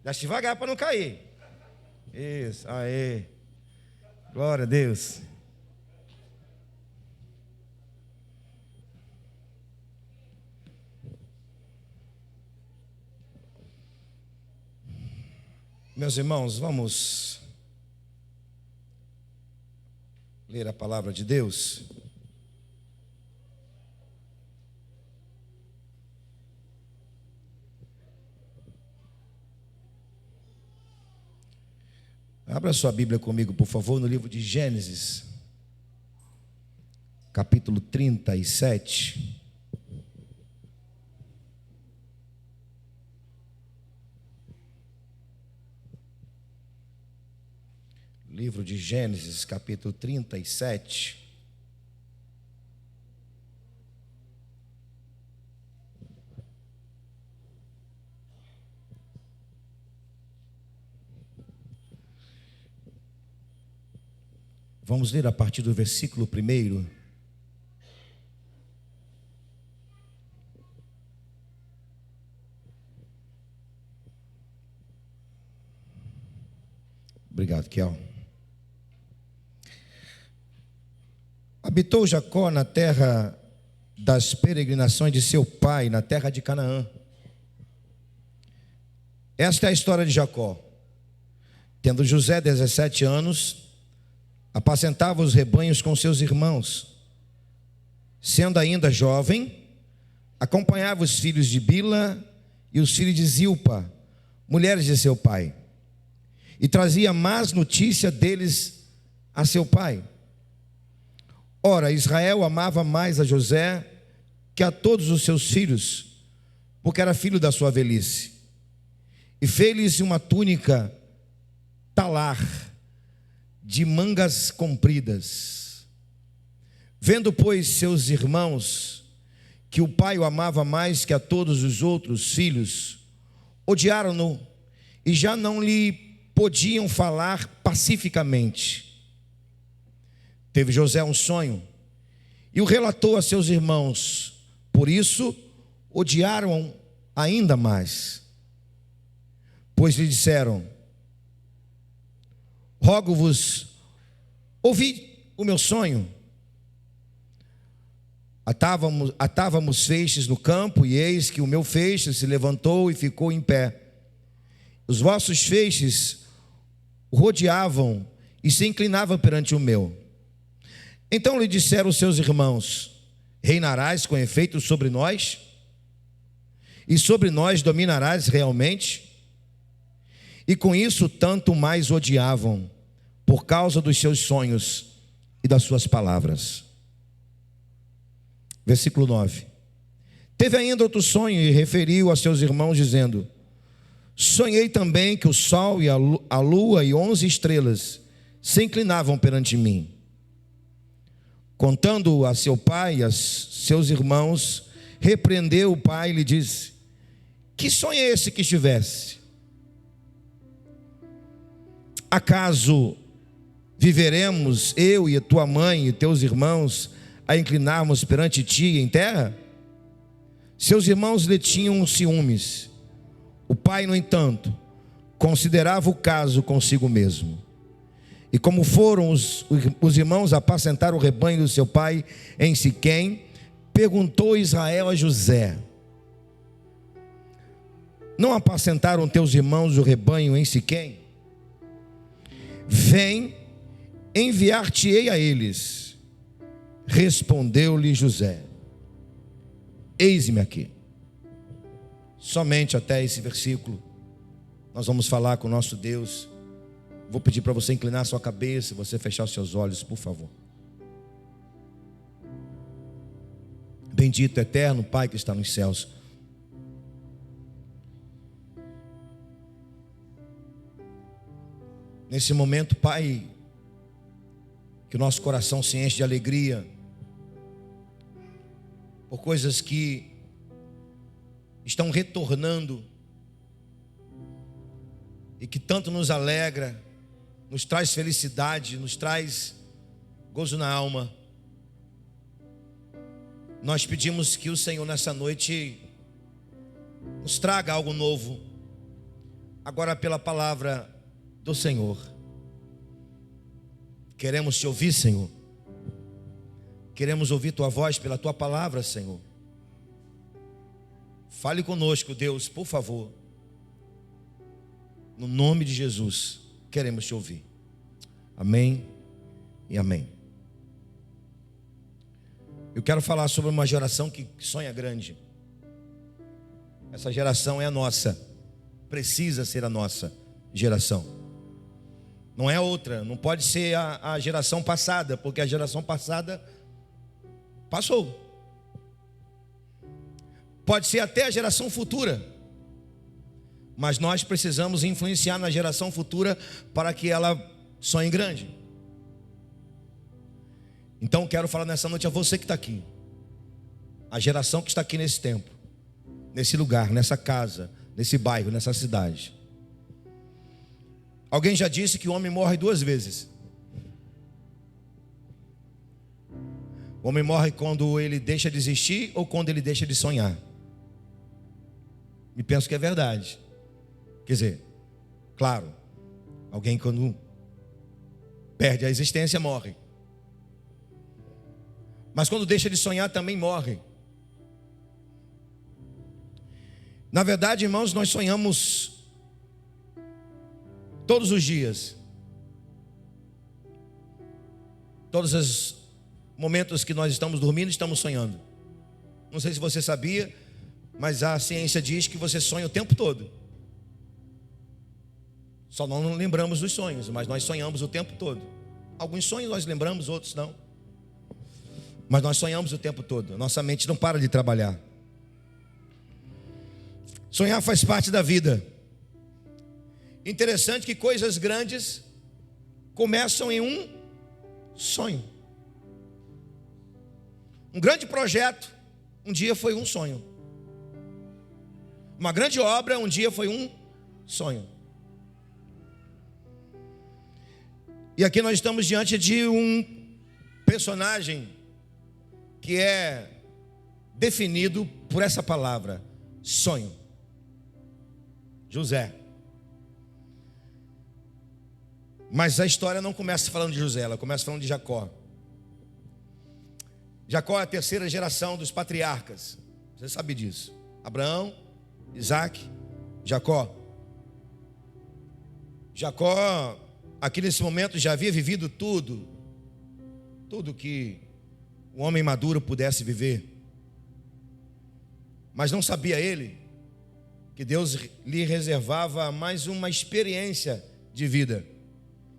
Desce devagar para não cair. Isso, aê. Glória a Deus. Meus irmãos, vamos ler a palavra de Deus. Abra sua Bíblia comigo, por favor, no livro de Gênesis, capítulo 37. Livro de Gênesis, capítulo 37. Vamos ler a partir do versículo 1. Obrigado, Kel. Habitou Jacó na terra das peregrinações de seu pai, na terra de Canaã. Esta é a história de Jacó. Tendo José 17 anos, apacentava os rebanhos com seus irmãos. Sendo ainda jovem, acompanhava os filhos de Bila e os filhos de Zilpa, mulheres de seu pai, e trazia más notícia deles a seu pai. Ora, Israel amava mais a José que a todos os seus filhos, porque era filho da sua velhice. E fez-lhes uma túnica talar, de mangas compridas. Vendo, pois, seus irmãos que o pai o amava mais que a todos os outros filhos, odiaram-no e já não lhe podiam falar pacificamente. Teve José um sonho e o relatou a seus irmãos, por isso odiaram ainda mais. Pois lhe disseram: rogo-vos, ouvi o meu sonho. Atávamos feixes no campo, e eis que o meu feixe se levantou e ficou em pé. Os vossos feixes rodeavam e se inclinavam perante o meu. Então lhe disseram os seus irmãos: reinarás com efeito sobre nós? E sobre nós dominarás realmente? E com isso tanto mais odiavam, por causa dos seus sonhos e das suas palavras. Versículo 9. Teve ainda outro sonho e referiu a seus irmãos, dizendo: sonhei também que o sol e a lua e 11 estrelas se inclinavam perante mim. Contando a seu pai e a seus irmãos, repreendeu o pai e lhe disse: que sonho é esse que tivesse? Acaso viveremos eu e a tua mãe e teus irmãos a inclinarmos perante ti em terra? Seus irmãos lhe tinham ciúmes. O pai, no entanto, considerava o caso consigo mesmo. E como foram os irmãos apacentar o rebanho do seu pai em Siquém, perguntou Israel a José: não apacentaram teus irmãos o rebanho em Siquém? Vem, enviar-te-ei a eles. Respondeu-lhe José: eis-me aqui. Somente até esse versículo nós vamos falar com o nosso Deus. Vou pedir para você inclinar sua cabeça, você fechar os seus olhos, por favor. Bendito eterno Pai que está nos céus, nesse momento, Pai, que o nosso coração se enche de alegria por coisas que estão retornando e que tanto nos alegra, nos traz felicidade, nos traz gozo na alma. Nós pedimos que o Senhor nessa noite nos traga algo novo, agora pela palavra do Senhor. Queremos te ouvir, Senhor. Queremos ouvir tua voz pela tua palavra, Senhor. Fale conosco, Deus, por favor. No nome de Jesus, queremos te ouvir. Amém e amém. Eu quero falar sobre uma geração que sonha grande. Essa geração é a nossa, precisa ser a nossa geração. Não é outra, não pode ser a geração passada, porque a geração passada passou. Pode ser até a geração futura, mas nós precisamos influenciar na geração futura para que ela sonhe grande. Então quero falar nessa noite a você que está aqui, a geração que está aqui nesse tempo, nesse lugar, nessa casa, nesse bairro, nessa cidade. Alguém já disse que o homem morre 2 vezes. O homem morre quando ele deixa de existir ou quando ele deixa de sonhar. E penso que é verdade. Quer dizer, claro, alguém quando perde a existência morre. Mas quando deixa de sonhar também morre. Na verdade, irmãos, nós sonhamos todos os dias. Todos os momentos que nós estamos dormindo, estamos sonhando. Não sei se você sabia, mas a ciência diz que você sonha o tempo todo. Só não lembramos dos sonhos, mas nós sonhamos o tempo todo. Alguns sonhos nós lembramos, outros não. Mas nós sonhamos o tempo todo. Nossa mente não para de trabalhar. Sonhar faz parte da vida. Interessante que coisas grandes começam em um sonho. Um grande projeto um dia foi um sonho. Uma grande obra um dia foi um sonho. E aqui nós estamos diante de um personagem que é definido por essa palavra, sonho. José. Mas a história não começa falando de José, ela começa falando de Jacó. Jacó é a 3ª geração dos patriarcas. Você sabe disso. Abraão, Isaac, Jacó. Jacó, aqui nesse momento, já havia vivido tudo que um homem maduro pudesse viver. Mas não sabia ele que Deus lhe reservava mais uma experiência de vida.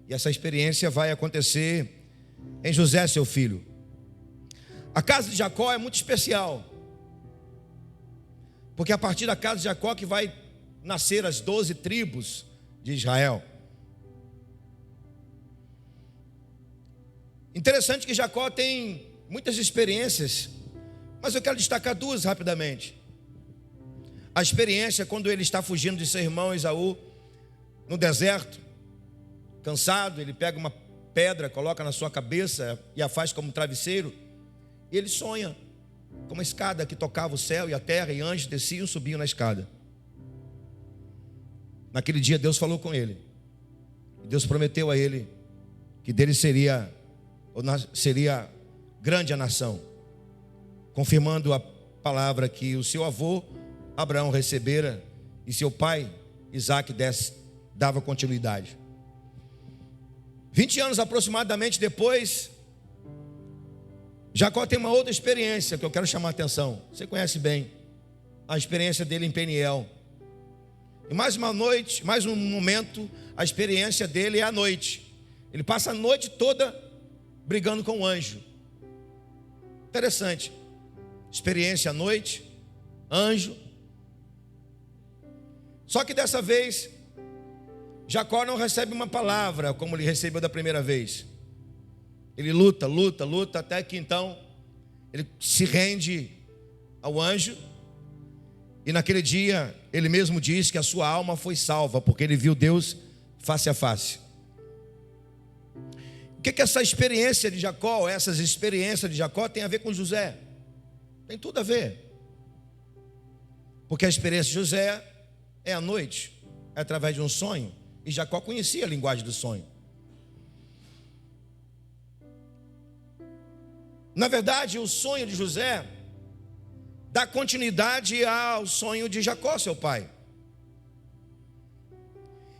E essa experiência vai acontecer em José, seu filho. A casa de Jacó é muito especial, porque a partir da casa de Jacó que vai nascer as 12 tribos de Israel. Interessante que Jacó tem muitas experiências, mas eu quero destacar 2 rapidamente. A experiência quando ele está fugindo de seu irmão Esaú no deserto, cansado, ele pega uma pedra, coloca na sua cabeça e a faz como travesseiro, e ele sonha com uma escada que tocava o céu e a terra, e anjos desciam e subiam na escada. Naquele dia Deus falou com ele, Deus prometeu a ele que dele seria grande a nação, confirmando a palavra que o seu avô Abraão recebera e seu pai Isaac dava continuidade. 20 anos aproximadamente depois, Jacó tem uma outra experiência que eu quero chamar a atenção. Você conhece bem a experiência dele em Peniel. E mais uma noite, mais um momento, a experiência dele é à noite. Ele passa a noite toda brigando com o anjo. Interessante. Experiência à noite, anjo. Só que dessa vez, Jacó não recebe uma palavra como ele recebeu da primeira vez. Ele luta, até que então ele se rende ao anjo. E naquele dia, ele mesmo diz que a sua alma foi salva, porque ele viu Deus face a face. O que essa experiência de Jacó, essas experiências de Jacó tem a ver com José? Tem tudo a ver. Porque a experiência de José é à noite. é através de um sonho. E Jacó conhecia a linguagem do sonho. Na verdade, o sonho de José dá continuidade ao sonho de Jacó, seu pai.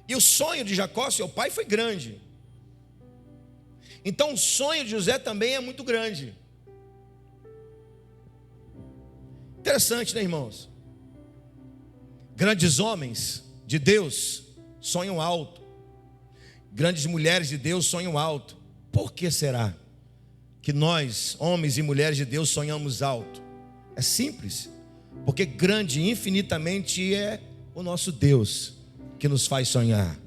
E o sonho de Jacó, seu pai, foi grande. Então o sonho de José também é muito grande. Interessante, né, irmãos? Grandes homens de Deus sonham alto. Grandes mulheres de Deus sonham alto. Por que será que nós, homens e mulheres de Deus, sonhamos alto? É simples. Porque grande infinitamente é o nosso Deus que nos faz sonhar.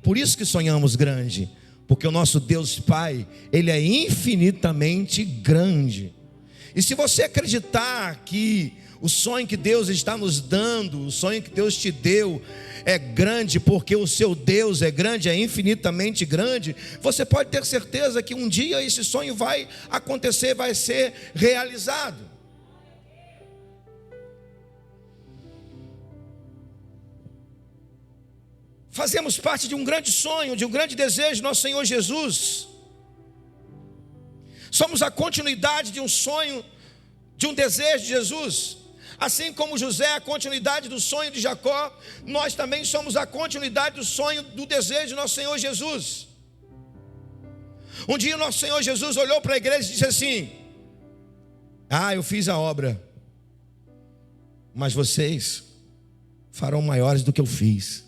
Por isso que sonhamos grande. Porque o nosso Deus Pai, Ele é infinitamente grande. E se você acreditar que o sonho que Deus está nos dando, o sonho que Deus te deu é grande, porque o seu Deus é grande, é infinitamente grande, você pode ter certeza que um dia esse sonho vai acontecer, vai ser realizado. Fazemos parte de um grande sonho, de um grande desejo, nosso Senhor Jesus. Somos a continuidade de um sonho, de um desejo de Jesus. Assim como José é a continuidade do sonho de Jacó, nós também somos a continuidade do sonho, do desejo de nosso Senhor Jesus. Um dia o nosso Senhor Jesus olhou para a igreja e disse assim: eu fiz a obra, mas vocês farão maiores do que eu fiz.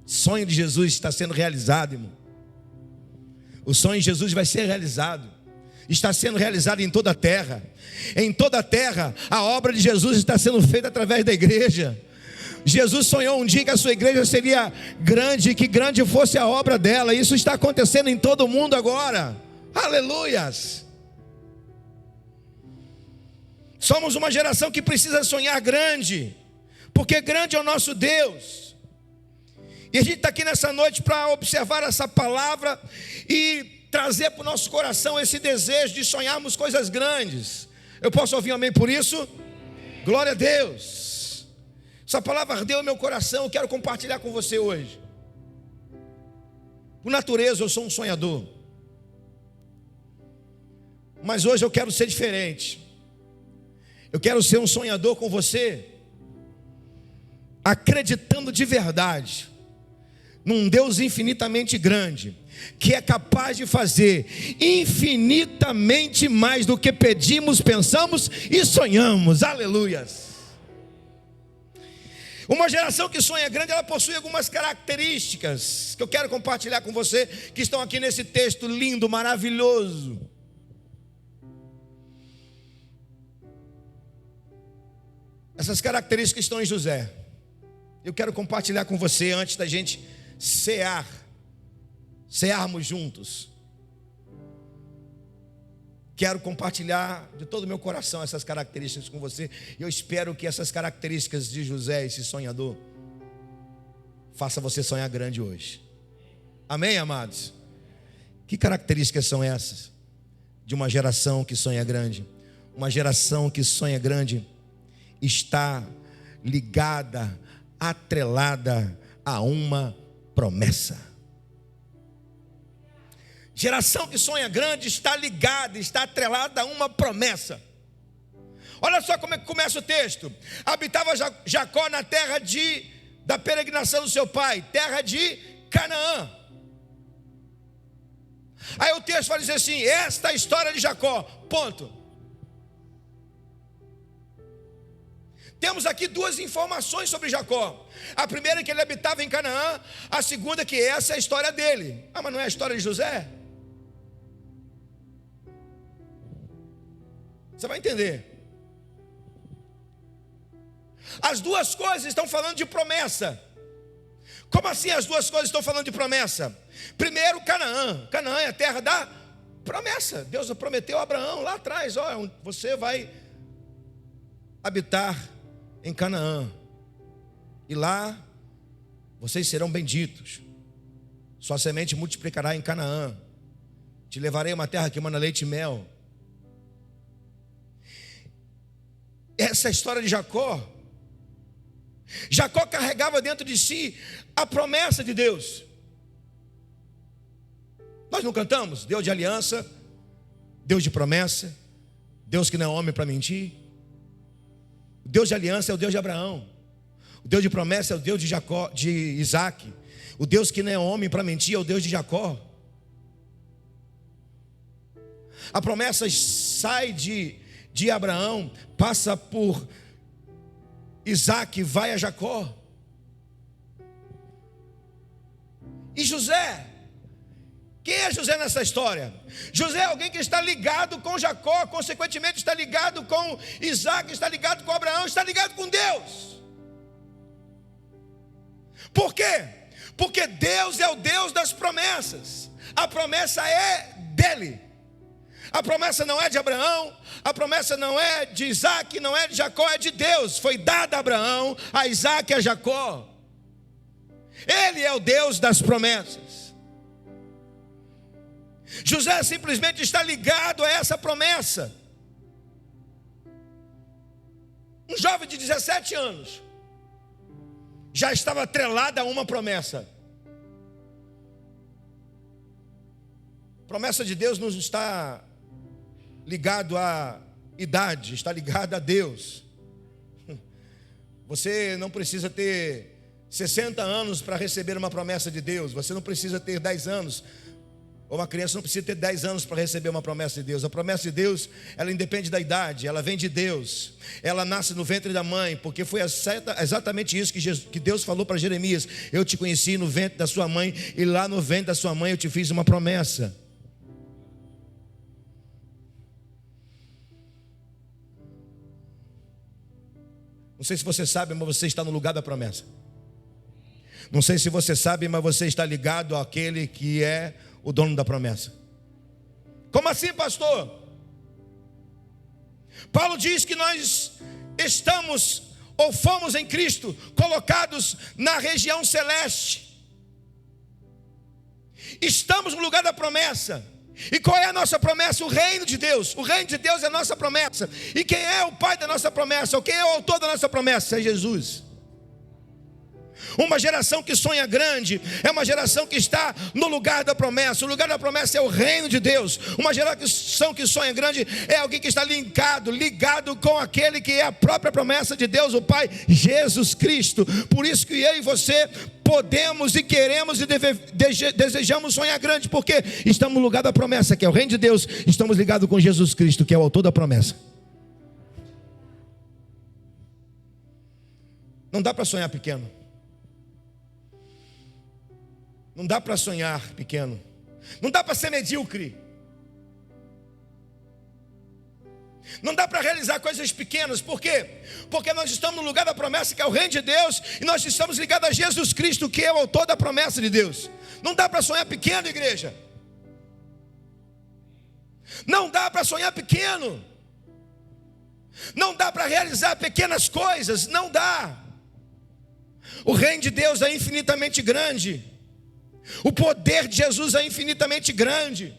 O sonho de Jesus está sendo realizado, irmão. O sonho de Jesus vai ser realizado. Está sendo realizado em toda a terra. Em toda a terra, a obra de Jesus está sendo feita através da igreja. Jesus sonhou um dia que a sua igreja seria grande, e que grande fosse a obra dela. Isso está acontecendo em todo o mundo agora. Aleluias. Somos uma geração que precisa sonhar grande, porque grande é o nosso Deus. E a gente está aqui nessa noite para observar essa palavra e trazer para o nosso coração esse desejo de sonharmos coisas grandes. Eu posso ouvir um amém por isso? Glória a Deus. Essa palavra ardeu no meu coração, eu quero compartilhar com você hoje. Por natureza eu sou um sonhador, mas hoje eu quero ser diferente. Eu quero ser um sonhador com você, acreditando de verdade num Deus infinitamente grande, que é capaz de fazer infinitamente mais do que pedimos, pensamos e sonhamos. Aleluias. Uma geração que sonha grande, ela possui algumas características que eu quero compartilhar com você, que estão aqui nesse texto lindo, maravilhoso. Essas características estão em José. Eu quero compartilhar com você antes da gente cearmos juntos. Quero compartilhar de todo o meu coração essas características com você. E eu espero que essas características de José, esse sonhador, faça você sonhar grande hoje. Amém, amados? Que características são essas de uma geração que sonha grande? Uma geração que sonha grande está ligada, atrelada a uma promessa. Geração que sonha grande está ligada, está atrelada a uma promessa. Olha só como é que começa o texto. Habitava Jacó na terra da peregrinação do seu pai, terra de Canaã. Aí o texto vai dizer assim: esta é a história de Jacó, ponto. Temos aqui duas informações sobre Jacó. A primeira é que ele habitava em Canaã. A segunda é que essa é a história dele. Mas não é a história de José? Você vai entender. As duas coisas estão falando de promessa. Como assim as duas coisas estão falando de promessa? Primeiro, Canaã. Canaã é a terra da promessa. Deus prometeu a Abraão lá atrás: olha, você vai habitar em Canaã, e lá vocês serão benditos, sua semente multiplicará em Canaã, te levarei a uma terra que emana leite e mel. Essa é a história de Jacó. Jacó carregava dentro de si a promessa de Deus. Nós não cantamos? Deus de aliança, Deus de promessa, Deus que não é homem para mentir. O Deus de aliança é o Deus de Abraão. O Deus de promessa é o Deus de Jacó, de Isaac. O Deus que não é homem para mentir é o Deus de Jacó. A promessa sai de Abraão, passa por Isaac, vai a Jacó. E José? Quem é José nessa história? José é alguém que está ligado com Jacó, consequentemente está ligado com Isaac, está ligado com Abraão, está ligado com Deus. Por quê? Porque Deus é o Deus das promessas. A promessa é dele. A promessa não é de Abraão, a promessa não é de Isaac, não é de Jacó, é de Deus. Foi dada a Abraão, a Isaac e a Jacó. Ele é o Deus das promessas. José simplesmente está ligado a essa promessa. Um jovem de 17 anos já estava atrelado a uma promessa. A promessa de Deus não está ligado à idade, está ligado a Deus. Você não precisa ter 60 anos para receber uma promessa de Deus. Você não precisa ter 10 anos. Ou uma criança não precisa ter 10 anos para receber uma promessa de Deus. A promessa de Deus, ela independe da idade, ela vem de Deus. Ela nasce no ventre da mãe, porque foi exatamente isso que Deus falou para Jeremias. Eu te conheci no ventre da sua mãe, e lá no ventre da sua mãe eu te fiz uma promessa. Não sei se você sabe, mas você está no lugar da promessa. Não sei se você sabe, mas você está ligado àquele que é o dono da promessa. Como assim, pastor? Paulo diz que nós estamos ou fomos em Cristo colocados na região celeste. Estamos no lugar da promessa. E qual é a nossa promessa? O reino de Deus. O reino de Deus é a nossa promessa. E quem é o pai da nossa promessa? Ou quem é o autor da nossa promessa? É Jesus. Uma geração que sonha grande é uma geração que está no lugar da promessa. O lugar da promessa é o reino de Deus. Uma geração que sonha grande é alguém que está ligado com aquele que é a própria promessa de Deus, o Pai, Jesus Cristo. Por isso que eu e você podemos e queremos e desejamos sonhar grande, porque estamos no lugar da promessa, que é o reino de Deus. Estamos ligados com Jesus Cristo, que é o autor da promessa. Não dá para sonhar pequeno. Não dá para sonhar pequeno. Não dá para ser medíocre. Não dá para realizar coisas pequenas. Por quê? Porque nós estamos no lugar da promessa, que é o reino de Deus, e nós estamos ligados a Jesus Cristo, que é o autor da promessa de Deus. Não dá para sonhar pequeno, igreja. Não dá para sonhar pequeno. Não dá para realizar pequenas coisas. Não dá. O reino de Deus é infinitamente grande. O poder de Jesus é infinitamente grande.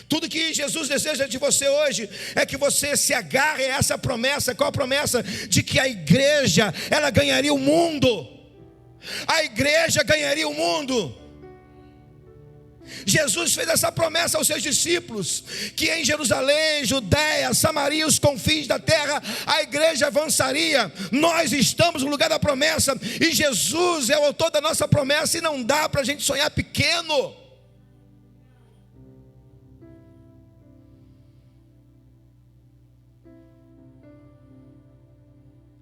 Tudo que Jesus deseja de você hoje é que você se agarre a essa promessa. Qual a promessa? De que a igreja, ela ganharia o mundo. A igreja ganharia o mundo. Jesus fez essa promessa aos seus discípulos, que em Jerusalém, Judeia, Samaria, os confins da terra, a igreja avançaria. Nós estamos no lugar da promessa, e Jesus é o autor da nossa promessa, e não dá para a gente sonhar pequeno.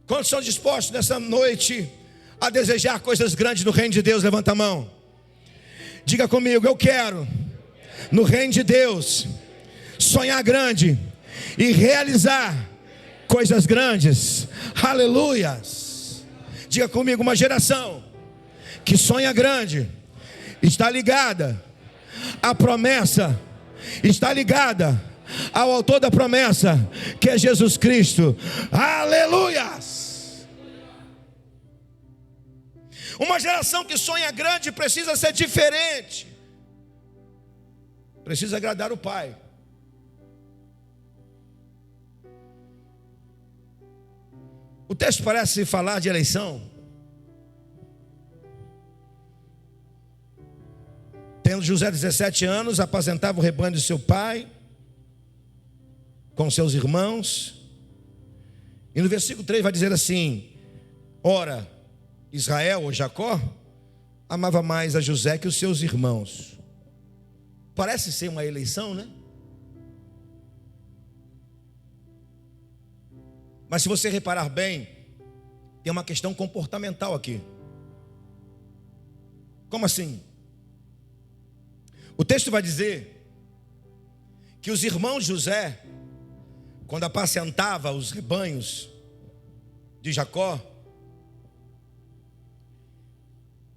Quantos são dispostos nessa noite a desejar coisas grandes no reino de Deus? Levanta a mão. Diga comigo: eu quero, no reino de Deus, sonhar grande e realizar coisas grandes. Aleluias. Diga comigo: uma geração que sonha grande está ligada à promessa, está ligada ao autor da promessa, que é Jesus Cristo. Aleluias. Uma geração que sonha grande precisa ser diferente. Precisa agradar o Pai. texto parece falar de eleição. Tendo José 17 anos, apacentava o rebanho de seu pai com seus irmãos. E no versículo 3 vai dizer assim: ora, Israel ou Jacó amava mais a José que os seus irmãos. Parece ser uma eleição, né? Mas se você reparar bem, tem uma questão comportamental aqui. Como assim? O texto vai dizer que os irmãos de José, quando apacentava os rebanhos de Jacó,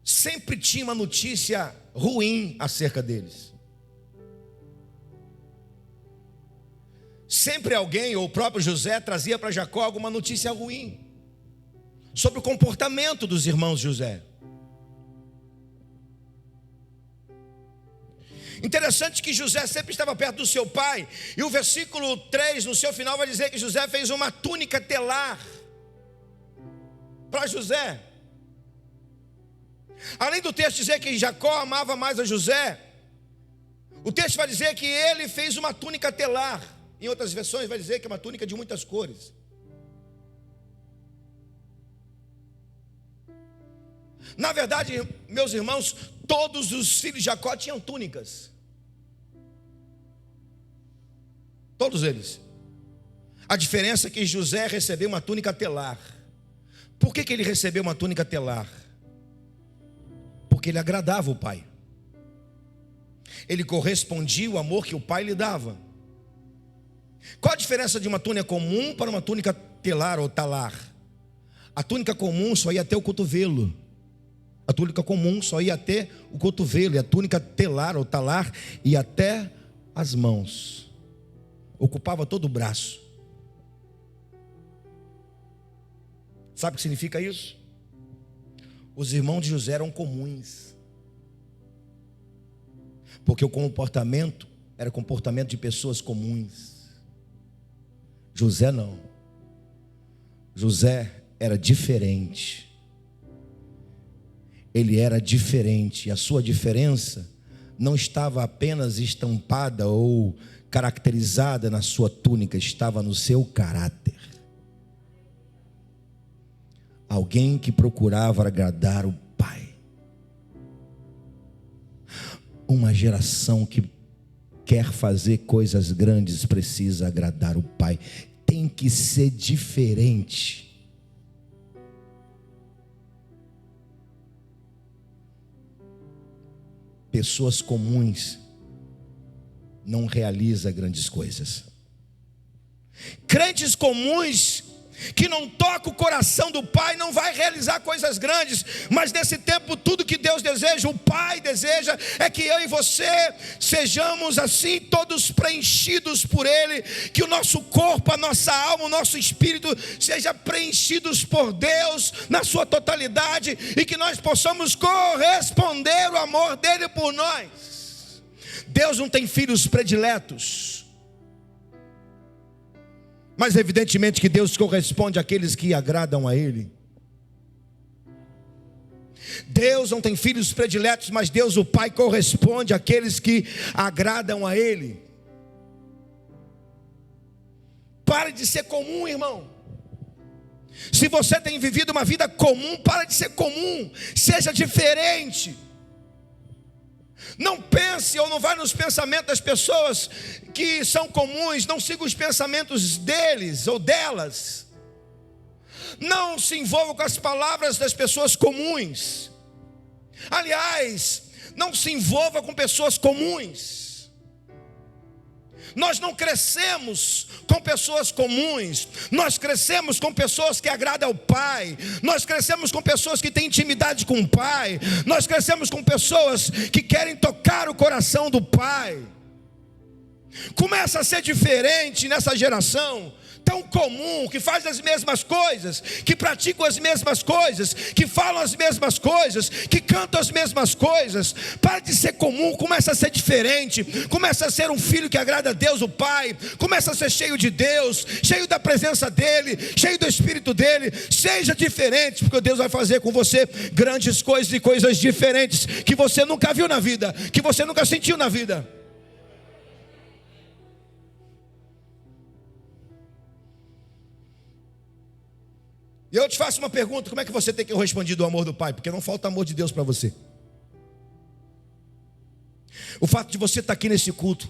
sempre tinha uma notícia ruim acerca deles. Sempre alguém, ou o próprio José, trazia para Jacó alguma notícia ruim sobre o comportamento dos irmãos de José. Interessante que José sempre estava perto do seu pai. E o versículo 3, no seu final, vai dizer que José fez uma túnica telar para José. Além do texto dizer que Jacó amava mais a José, o texto vai dizer que ele fez uma túnica telar. Em outras versões vai dizer que é uma túnica de muitas cores. Na verdade, meus irmãos, todos os filhos de Jacó tinham túnicas. Todos eles. A diferença é que José recebeu uma túnica telar. Por que ele recebeu uma túnica telar? Porque ele agradava o pai. Ele correspondia ao amor que o pai lhe dava. Qual a diferença de uma túnica comum para uma túnica telar ou talar? A túnica comum só ia até o cotovelo. A túnica comum só ia até o cotovelo. E a túnica telar ou talar ia até as mãos. Ocupava todo o braço. Sabe o que significa isso? Os irmãos de José eram comuns. Porque o comportamento era comportamento de pessoas comuns. José não. José era diferente. Ele era diferente. E a sua diferença não estava apenas estampada ou caracterizada na sua túnica, estava no seu caráter. Alguém que procurava agradar o pai. Uma geração que quer fazer coisas grandes precisa agradar o pai. Tem que ser diferente. Pessoas comuns não realizam grandes coisas. Crentes comuns que não toca o coração do pai não vai realizar coisas grandes. Mas nesse tempo tudo que Deus deseja, o pai deseja, é que eu e você sejamos assim, todos preenchidos por Ele. Que o nosso corpo, a nossa alma, o nosso espírito seja preenchidos por Deus na sua totalidade. E que nós possamos corresponder o amor dEle por nós. Deus não tem filhos prediletos. Mas evidentemente que Deus corresponde àqueles que agradam a Ele. Deus não tem filhos prediletos, mas Deus, o Pai, corresponde àqueles que agradam a Ele. Pare de ser comum, irmão. Se você tem vivido uma vida comum, pare de ser comum. Seja diferente. Não pense ou não vá nos pensamentos das pessoas que são comuns. Não siga os pensamentos deles ou delas. Não se envolva com as palavras das pessoas comuns. Aliás, não se envolva com pessoas comuns. Nós não crescemos com pessoas comuns. Nós crescemos com pessoas que agradam ao Pai. Nós crescemos com pessoas que têm intimidade com o Pai. Nós crescemos com pessoas que querem tocar o coração do Pai. Começa a ser diferente nessa geração. tão comum, que faz as mesmas coisas, que praticam as mesmas coisas, que falam as mesmas coisas, que cantam as mesmas coisas. Para de ser comum, começa a ser diferente, começa a ser um filho que agrada a Deus o Pai, começa a ser cheio de Deus, cheio da presença dEle, cheio do Espírito dEle. Seja diferente, porque Deus vai fazer com você grandes coisas e coisas diferentes, que você nunca viu na vida, que você nunca sentiu na vida. E eu te faço uma pergunta: como é que você tem que responder do amor do Pai? Porque não falta amor de Deus para você. O fato de você estar aqui nesse culto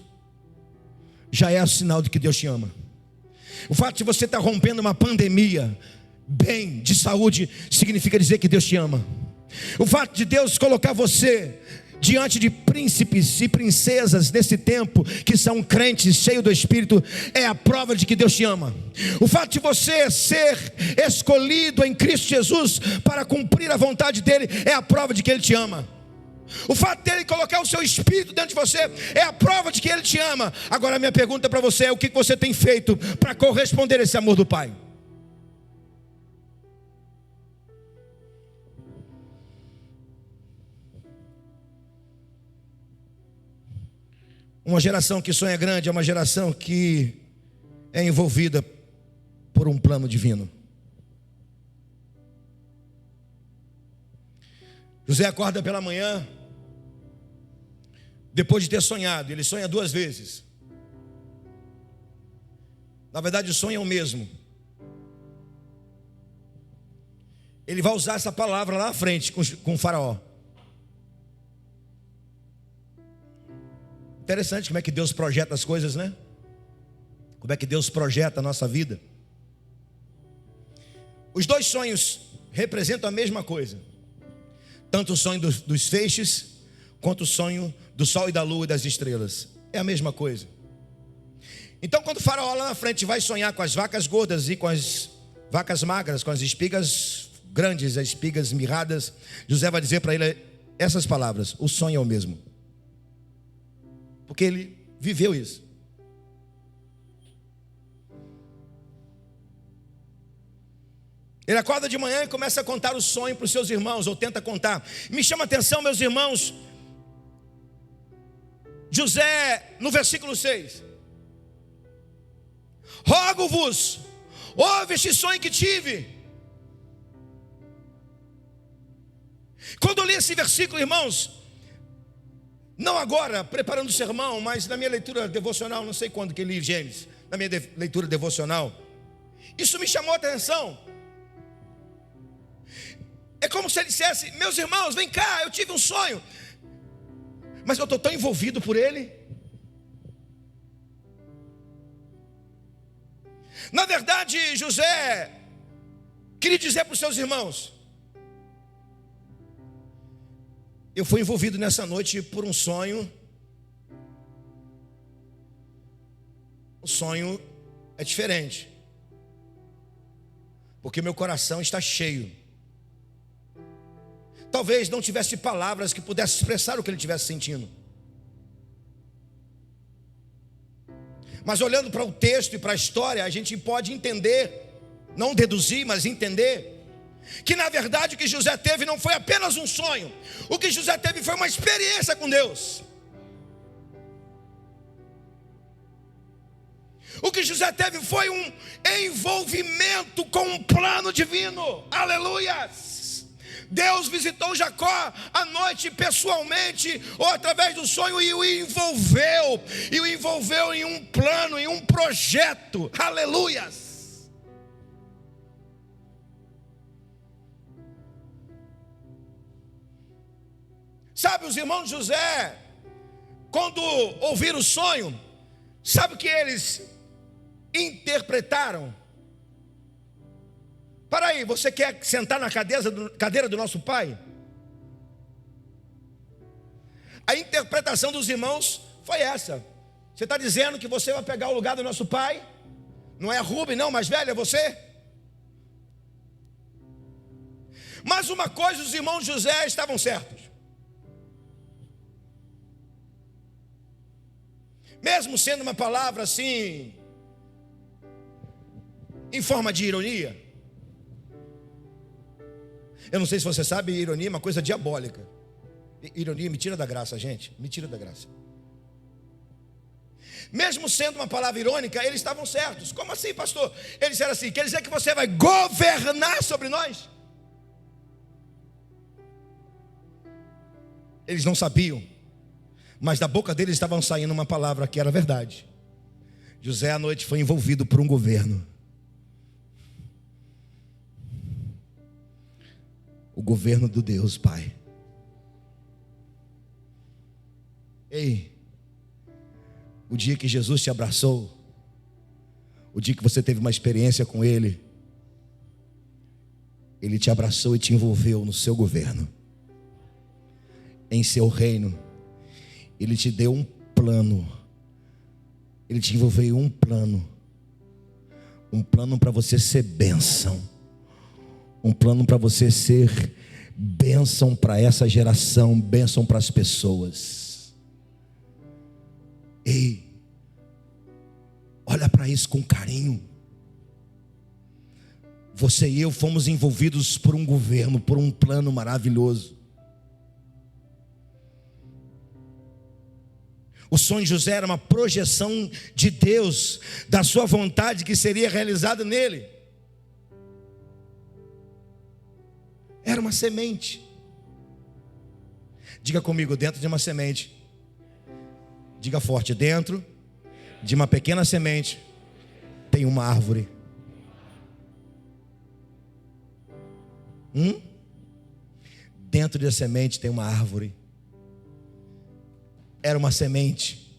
já é o sinal de que Deus te ama. O fato de você estar rompendo uma pandemia bem, de saúde, significa dizer que Deus te ama. O fato de Deus colocar você diante de príncipes e princesas desse tempo, que são crentes, cheios do Espírito, é a prova de que Deus te ama. O fato de você ser escolhido em Cristo Jesus para cumprir a vontade dEle, é a prova de que Ele te ama. O fato dEle colocar o seu Espírito dentro de você, é a prova de que Ele te ama. Agora a minha pergunta para você é: o que você tem feito para corresponder a esse amor do Pai? Uma geração que sonha grande é uma geração que é envolvida por um plano divino. José acorda pela manhã, depois de ter sonhado. Ele sonha 2 vezes. Na verdade, o sonho é o mesmo. Ele vai usar essa palavra lá à frente com o faraó. Interessante como é que Deus projeta as coisas, né? Como é que Deus projeta a nossa vida. Os 2 sonhos representam a mesma coisa. Tanto o sonho dos feixes, quanto o sonho do sol e da lua e das estrelas. É a mesma coisa. Então, quando o faraó lá na frente vai sonhar com as vacas gordas e com as vacas magras, com as espigas grandes, as espigas mirradas, José vai dizer para ele essas palavras: o sonho é o mesmo. Porque ele viveu isso. Ele acorda de manhã e começa a contar o sonho para os seus irmãos, ou tenta contar. Me chama a atenção, meus irmãos, José, no versículo 6: rogo-vos, ouve este sonho que tive. Quando eu li esse versículo, irmãos, não agora preparando o sermão, mas na minha leitura devocional, não sei quando que li Gênesis, na minha leitura devocional, isso me chamou a atenção. É como se ele dissesse: meus irmãos, vem cá, eu tive um sonho, mas eu estou tão envolvido por ele. Na verdade, José queria dizer para os seus irmãos: eu fui envolvido nessa noite por um sonho. O sonho é diferente, porque meu coração está cheio. Talvez não tivesse palavras que pudessem expressar o que ele estivesse sentindo. Mas olhando para o texto e para a história, a gente pode entender, não deduzir, mas entender, que na verdade o que José teve não foi apenas um sonho. O que José teve foi uma experiência com Deus. O que José teve foi um envolvimento com um plano divino. Aleluias! Deus visitou Jacó à noite pessoalmente, ou através do sonho, e o envolveu em um plano, em um projeto. Aleluias! Sabe, os irmãos de José, quando ouviram o sonho, sabe o que eles interpretaram? Para aí, você quer sentar na cadeira do nosso pai? A interpretação dos irmãos foi essa: você está dizendo que você vai pegar o lugar do nosso pai? Não é Rubem não, mais velho, é você? Mas uma coisa, os irmãos de José estavam certos. Mesmo sendo uma palavra assim, em forma de ironia. Eu não sei se você sabe, ironia é uma coisa diabólica. Ironia me tira da graça, gente, me tira da graça. Mesmo sendo uma palavra irônica, eles estavam certos. Como assim, pastor? Eles disseram assim: quer dizer que você vai governar sobre nós? Eles não sabiam, mas da boca deles estavam saindo uma palavra que era verdade. José à noite foi envolvido por um governo. O governo do Deus Pai. Ei, o dia que Jesus te abraçou, o dia que você teve uma experiência com Ele, Ele te abraçou e te envolveu no seu governo, em seu reino. Ele te deu um plano, Ele te envolveu em um plano para você ser bênção, um plano para você ser bênção para essa geração, bênção para as pessoas. Ei, olha para isso com carinho. Você e eu fomos envolvidos por um governo, por um plano maravilhoso. O sonho de José era uma projeção de Deus, da sua vontade que seria realizada nele. Era uma semente. Diga comigo, dentro de uma semente. Diga forte, dentro de uma pequena semente tem uma árvore. Dentro da semente tem uma árvore. Era uma semente,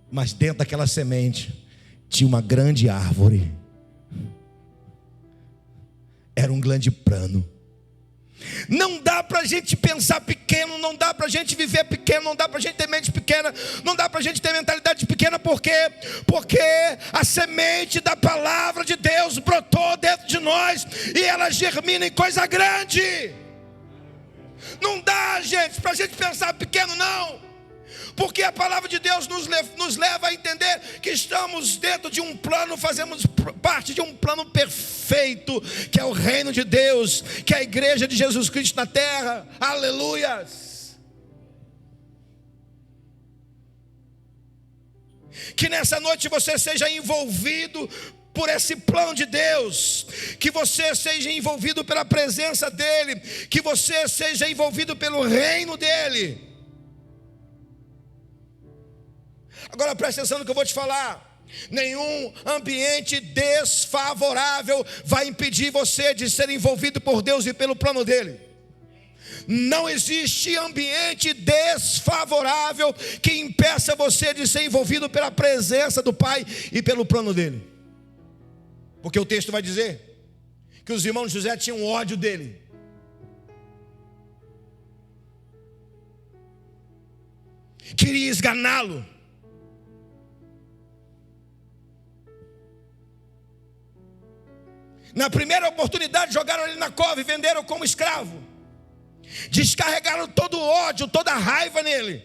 mas dentro daquela semente tinha uma grande árvore. Era um grande plano. Não dá para a gente pensar pequeno, não dá para a gente viver pequeno, não dá para a gente ter mente pequena, não dá para a gente ter mentalidade pequena. Por quê? Porque a semente da palavra de Deus brotou dentro de nós e ela germina em coisa grande. Não dá, gente, para a gente pensar pequeno, não. Porque a palavra de Deus nos leva a entender que estamos dentro de um plano, fazemos parte de um plano perfeito, que é o reino de Deus, que é a igreja de Jesus Cristo na terra. Aleluias! Que nessa noite você seja envolvido por esse plano de Deus, que você seja envolvido pela presença dEle, que você seja envolvido pelo reino dEle. Agora presta atenção no que eu vou te falar. Nenhum ambiente desfavorável vai impedir você de ser envolvido por Deus e pelo plano dEle. Não existe ambiente desfavorável que impeça você de ser envolvido pela presença do Pai e pelo plano dEle. Porque o texto vai dizer que os irmãos de José tinham ódio dele. Queria esganá-lo. Na primeira oportunidade jogaram ele na cova e venderam como escravo. Descarregaram todo o ódio, toda a raiva nele.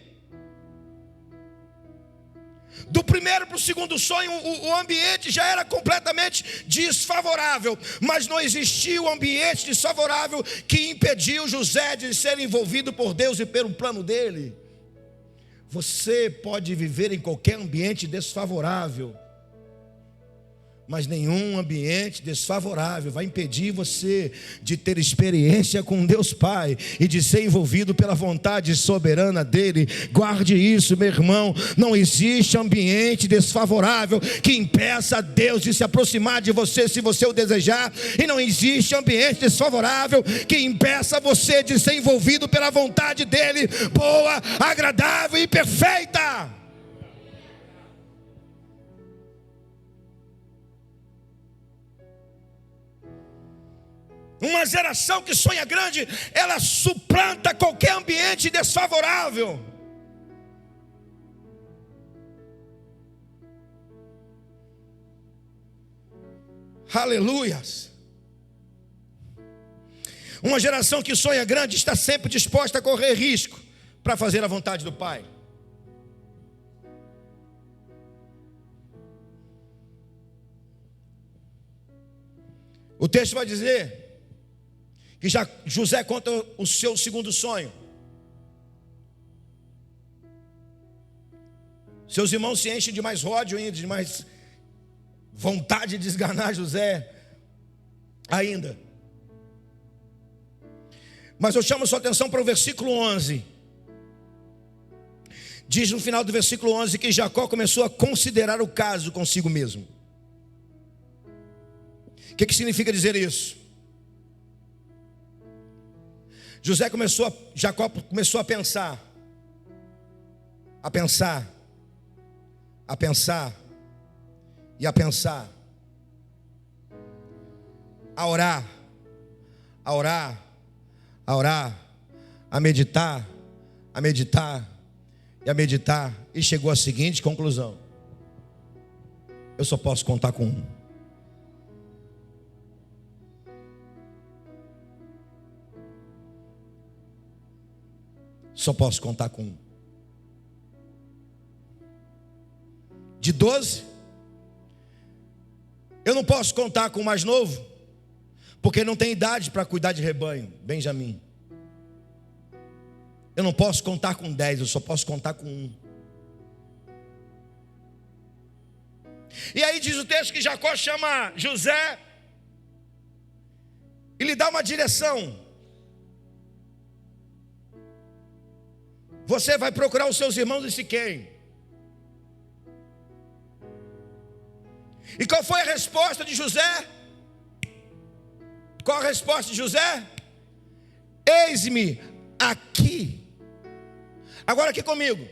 Do primeiro para o segundo sonho, o ambiente já era completamente desfavorável. Mas não existia o ambiente desfavorável que impediu José de ser envolvido por Deus e pelo plano dele. Você pode viver em qualquer ambiente desfavorável, mas nenhum ambiente desfavorável vai impedir você de ter experiência com Deus Pai e de ser envolvido pela vontade soberana dEle. Guarde isso, meu irmão. Não existe ambiente desfavorável que impeça Deus de se aproximar de você se você o desejar. E não existe ambiente desfavorável que impeça você de ser envolvido pela vontade dEle, boa, agradável e perfeita. Uma geração que sonha grande, ela suplanta qualquer ambiente desfavorável. Aleluias. Uma geração que sonha grande está sempre disposta a correr risco para fazer a vontade do Pai. O texto vai dizer que José conta o seu segundo sonho. Seus irmãos se enchem de mais ódio ainda, de mais vontade de esganar José ainda. Mas eu chamo sua atenção para o versículo 11. Diz no final do versículo 11 que Jacó começou a considerar o caso consigo mesmo. O que significa dizer isso? Jacó começou a pensar, a orar, a meditar, e chegou à seguinte conclusão: eu só posso contar com um. Só posso contar com um. De 12, eu não posso contar com o mais novo, porque não tem idade para cuidar de rebanho, Benjamim. Eu não posso contar com 10, eu só posso contar com um. E aí diz o texto que Jacó chama José e lhe dá uma direção. Você vai procurar os seus irmãos em Siquém. E qual foi a resposta de José? Qual a resposta de José? Eis-me aqui. Agora aqui comigo.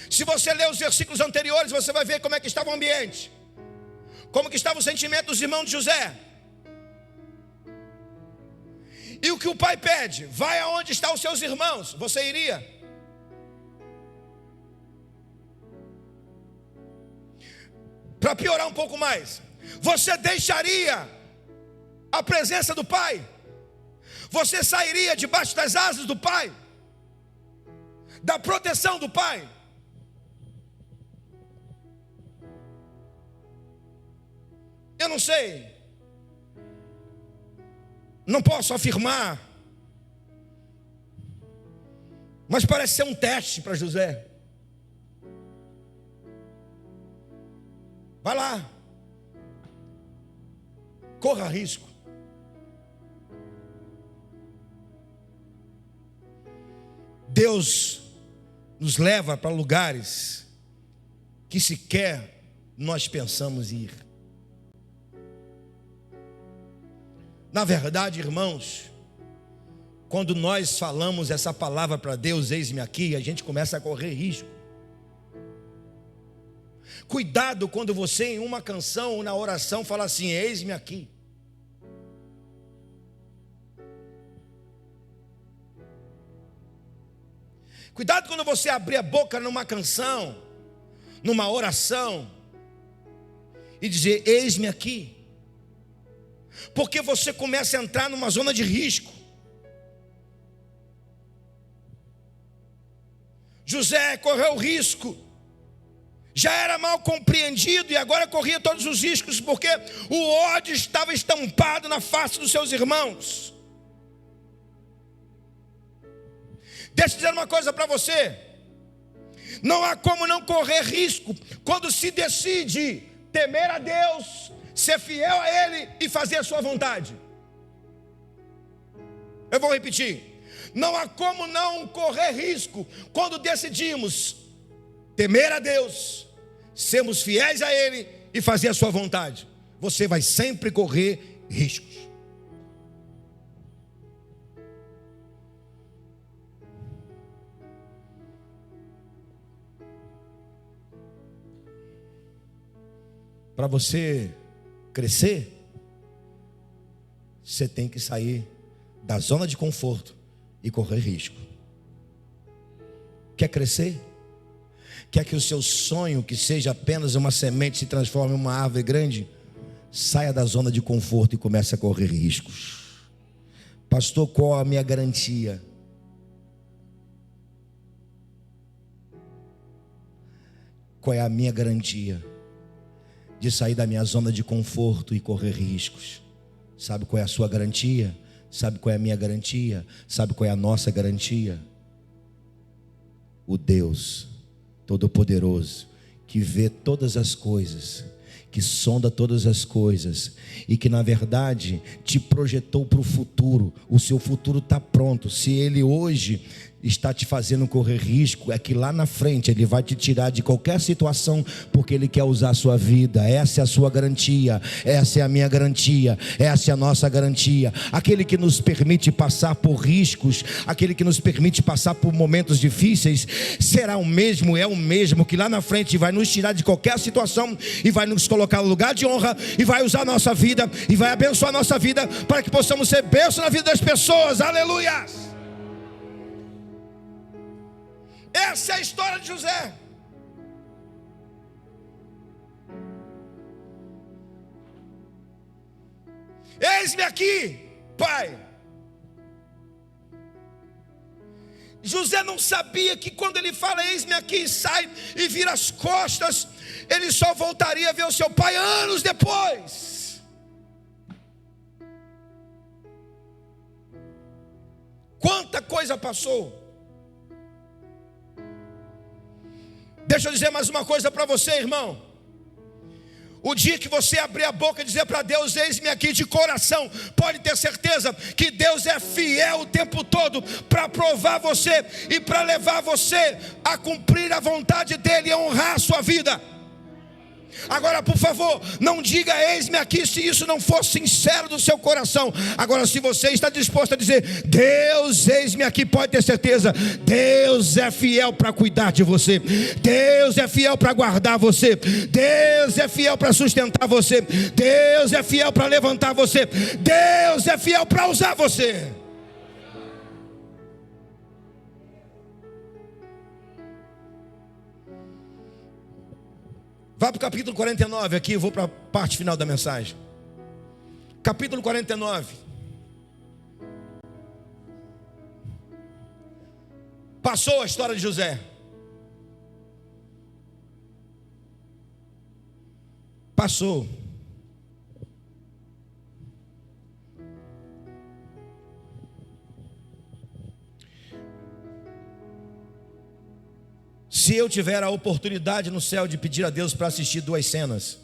Se você ler os versículos anteriores, você vai ver como é que estava o ambiente. Como que estava o sentimento dos irmãos de José. E o que o pai pede? Vai aonde estão os seus irmãos. Você iria? Para piorar um pouco mais, você deixaria a presença do pai? Você sairia debaixo das asas do pai? Da proteção do pai? Eu não sei, não posso afirmar, mas parece ser um teste para José. Vai lá, corra risco. Deus nos leva para lugares que sequer nós pensamos ir. Na verdade, irmãos, quando nós falamos essa palavra para Deus, eis-me aqui, a gente começa a correr risco. Cuidado quando você em uma canção ou na oração fala assim, eis-me aqui. Cuidado quando você abrir a boca numa canção, numa oração, e dizer, eis-me aqui. Porque você começa a entrar numa zona de risco. José correu risco. Já era mal compreendido e agora corria todos os riscos, porque o ódio estava estampado na face dos seus irmãos. Deixa eu dizer uma coisa para você. Não há como não correr risco quando se decide temer a Deus, ser fiel a Ele e fazer a sua vontade. Eu vou repetir. Não há como não correr risco quando decidimos temer a Deus, sermos fiéis a Ele e fazer a sua vontade. Você vai sempre correr riscos. Para você crescer, você tem que sair da zona de conforto e correr risco. Quer crescer? Quer que o seu sonho, que seja apenas uma semente, se transforme em uma árvore grande? Saia da zona de conforto e comece a correr riscos. Pastor, qual a minha garantia? Qual é a minha garantia de sair da minha zona de conforto e correr riscos? Sabe qual é a sua garantia? Sabe qual é a minha garantia? Sabe qual é a nossa garantia? O Deus Todo-Poderoso, que vê todas as coisas, que sonda todas as coisas e que na verdade te projetou para o futuro. O seu futuro está pronto. Se Ele hoje está te fazendo correr risco, é que lá na frente Ele vai te tirar de qualquer situação, porque Ele quer usar a sua vida. Essa é a sua garantia, essa é a minha garantia, essa é a nossa garantia. Aquele que nos permite passar por riscos, aquele que nos permite passar por momentos difíceis, será o mesmo, é o mesmo que lá na frente vai nos tirar de qualquer situação e vai nos colocar no lugar de honra e vai usar a nossa vida e vai abençoar a nossa vida para que possamos ser bênção na vida das pessoas. Aleluia! Essa é a história de José. Eis-me aqui, pai. José não sabia que quando ele fala eis-me aqui, sai e vira as costas, ele só voltaria a ver o seu pai anos depois. Quanta coisa passou. Deixa eu dizer mais uma coisa para você, irmão. O dia que você abrir a boca e dizer para Deus, eis-me aqui, de coração, pode ter certeza que Deus é fiel o tempo todo para provar você e para levar você a cumprir a vontade dEle e honrar a sua vida. Agora, por favor, não diga eis-me aqui se isso não for sincero do seu coração. Agora, se você está disposto a dizer Deus, eis-me aqui, pode ter certeza, Deus é fiel para cuidar de você, Deus é fiel para guardar você, Deus é fiel para sustentar você, Deus é fiel para levantar você, Deus é fiel para usar você. Vá para o capítulo 49 aqui, eu vou para a parte final da mensagem. Capítulo 49. Passou a história de José. Passou. Se eu tiver a oportunidade no céu de pedir a Deus para assistir 2 cenas,